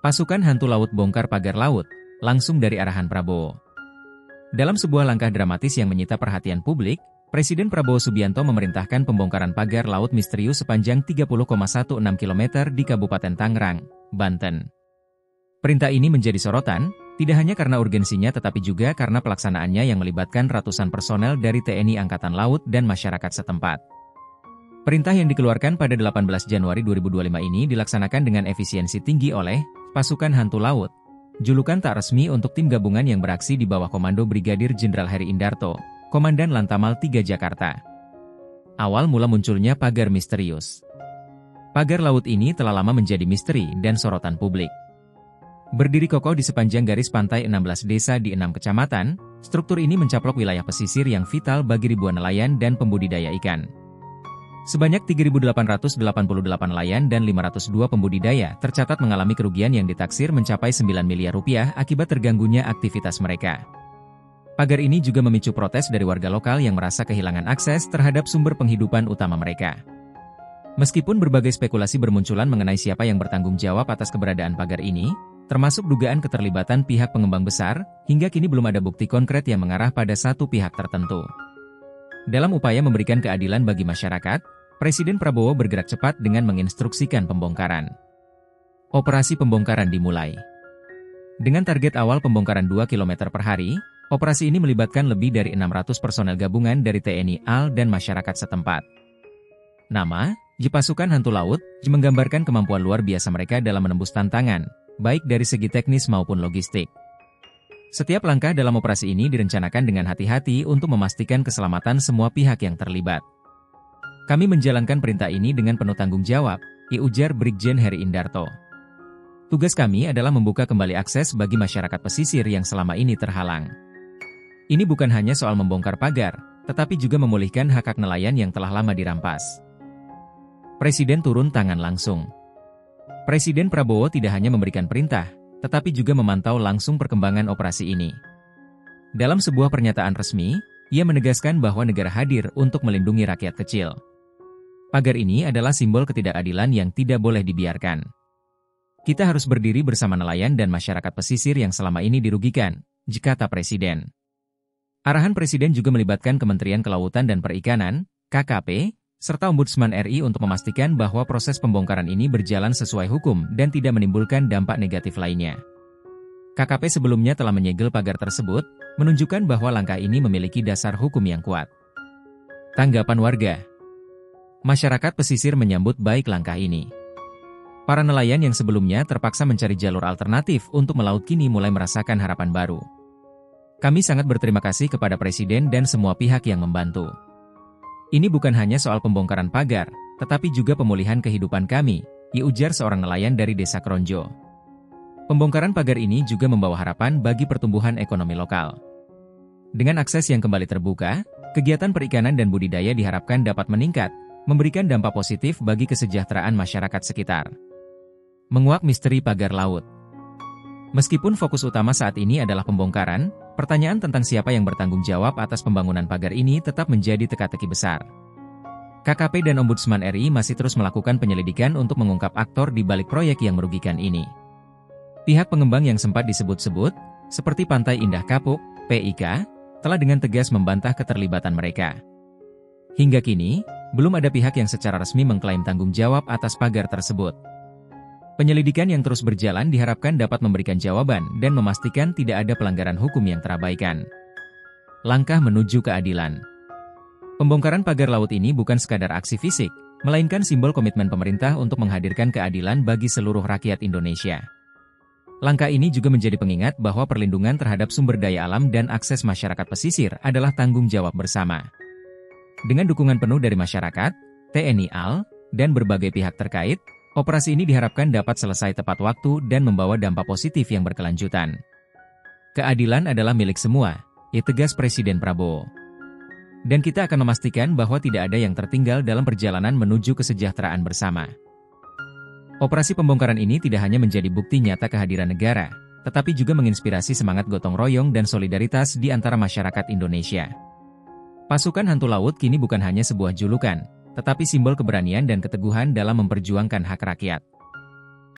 Pasukan hantu laut bongkar pagar laut, langsung dari arahan Prabowo. Dalam sebuah langkah dramatis yang menyita perhatian publik, Presiden Prabowo Subianto memerintahkan pembongkaran pagar laut misterius sepanjang 30,16 km di Kabupaten Tangerang, Banten. Perintah ini menjadi sorotan, tidak hanya karena urgensinya tetapi juga karena pelaksanaannya yang melibatkan ratusan personel dari TNI Angkatan Laut dan masyarakat setempat. Perintah yang dikeluarkan pada 18 Januari 2025 ini dilaksanakan dengan efisiensi tinggi oleh Pasukan Hantu Laut, julukan tak resmi untuk tim gabungan yang beraksi di bawah komando Brigadir Jenderal Heri Indarto, Komandan Lantamal 3 Jakarta. Awal mula munculnya pagar misterius. Pagar laut ini telah lama menjadi misteri dan sorotan publik. Berdiri kokoh di sepanjang garis pantai 16 desa di 6 kecamatan, struktur ini mencaplok wilayah pesisir yang vital bagi ribuan nelayan dan pembudidaya ikan. Sebanyak 3.888 nelayan dan 502 pembudidaya tercatat mengalami kerugian yang ditaksir mencapai 9 miliar rupiah akibat terganggunya aktivitas mereka. Pagar ini juga memicu protes dari warga lokal yang merasa kehilangan akses terhadap sumber penghidupan utama mereka. Meskipun berbagai spekulasi bermunculan mengenai siapa yang bertanggung jawab atas keberadaan pagar ini, termasuk dugaan keterlibatan pihak pengembang besar, hingga kini belum ada bukti konkret yang mengarah pada satu pihak tertentu. Dalam upaya memberikan keadilan bagi masyarakat, Presiden Prabowo bergerak cepat dengan menginstruksikan pembongkaran. Operasi pembongkaran dimulai. Dengan target awal pembongkaran 2 km per hari, operasi ini melibatkan lebih dari 600 personel gabungan dari TNI AL dan masyarakat setempat. Nama, Pasukan Hantu Laut, menggambarkan kemampuan luar biasa mereka dalam menembus tantangan, baik dari segi teknis maupun logistik. Setiap langkah dalam operasi ini direncanakan dengan hati-hati untuk memastikan keselamatan semua pihak yang terlibat. Kami menjalankan perintah ini dengan penuh tanggung jawab, ujar Brigjen Heri Indarto. Tugas kami adalah membuka kembali akses bagi masyarakat pesisir yang selama ini terhalang. Ini bukan hanya soal membongkar pagar, tetapi juga memulihkan hak-hak nelayan yang telah lama dirampas. Presiden turun tangan langsung. Presiden Prabowo tidak hanya memberikan perintah, tetapi juga memantau langsung perkembangan operasi ini. Dalam sebuah pernyataan resmi, ia menegaskan bahwa negara hadir untuk melindungi rakyat kecil. Pagar ini adalah simbol ketidakadilan yang tidak boleh dibiarkan. Kita harus berdiri bersama nelayan dan masyarakat pesisir yang selama ini dirugikan, kata Presiden. Arahan Presiden juga melibatkan Kementerian Kelautan dan Perikanan, KKP, serta Ombudsman RI untuk memastikan bahwa proses pembongkaran ini berjalan sesuai hukum dan tidak menimbulkan dampak negatif lainnya. KKP sebelumnya telah menyegel pagar tersebut, menunjukkan bahwa langkah ini memiliki dasar hukum yang kuat. Tanggapan warga. Masyarakat pesisir menyambut baik langkah ini. Para nelayan yang sebelumnya terpaksa mencari jalur alternatif untuk melaut kini mulai merasakan harapan baru. Kami sangat berterima kasih kepada Presiden dan semua pihak yang membantu. Ini bukan hanya soal pembongkaran pagar, tetapi juga pemulihan kehidupan kami, ujar seorang nelayan dari Desa Kronjo. Pembongkaran pagar ini juga membawa harapan bagi pertumbuhan ekonomi lokal. Dengan akses yang kembali terbuka, kegiatan perikanan dan budidaya diharapkan dapat meningkat, memberikan dampak positif bagi kesejahteraan masyarakat sekitar. Menguak misteri pagar laut. Meskipun fokus utama saat ini adalah pembongkaran, pertanyaan tentang siapa yang bertanggung jawab atas pembangunan pagar ini tetap menjadi teka-teki besar. KKP dan Ombudsman RI masih terus melakukan penyelidikan untuk mengungkap aktor di balik proyek yang merugikan ini. Pihak pengembang yang sempat disebut-sebut, seperti Pantai Indah Kapuk, PIK, telah dengan tegas membantah keterlibatan mereka. Hingga kini, belum ada pihak yang secara resmi mengklaim tanggung jawab atas pagar tersebut. Penyelidikan yang terus berjalan diharapkan dapat memberikan jawaban dan memastikan tidak ada pelanggaran hukum yang terabaikan. Langkah menuju keadilan. Pembongkaran pagar laut ini bukan sekadar aksi fisik, melainkan simbol komitmen pemerintah untuk menghadirkan keadilan bagi seluruh rakyat Indonesia. Langkah ini juga menjadi pengingat bahwa perlindungan terhadap sumber daya alam dan akses masyarakat pesisir adalah tanggung jawab bersama. Dengan dukungan penuh dari masyarakat, TNI AL, dan berbagai pihak terkait, operasi ini diharapkan dapat selesai tepat waktu dan membawa dampak positif yang berkelanjutan. Keadilan adalah milik semua, tegas Presiden Prabowo. Dan kita akan memastikan bahwa tidak ada yang tertinggal dalam perjalanan menuju kesejahteraan bersama. Operasi pembongkaran ini tidak hanya menjadi bukti nyata kehadiran negara, tetapi juga menginspirasi semangat gotong royong dan solidaritas di antara masyarakat Indonesia. Pasukan Hantu Laut kini bukan hanya sebuah julukan, tetapi simbol keberanian dan keteguhan dalam memperjuangkan hak rakyat.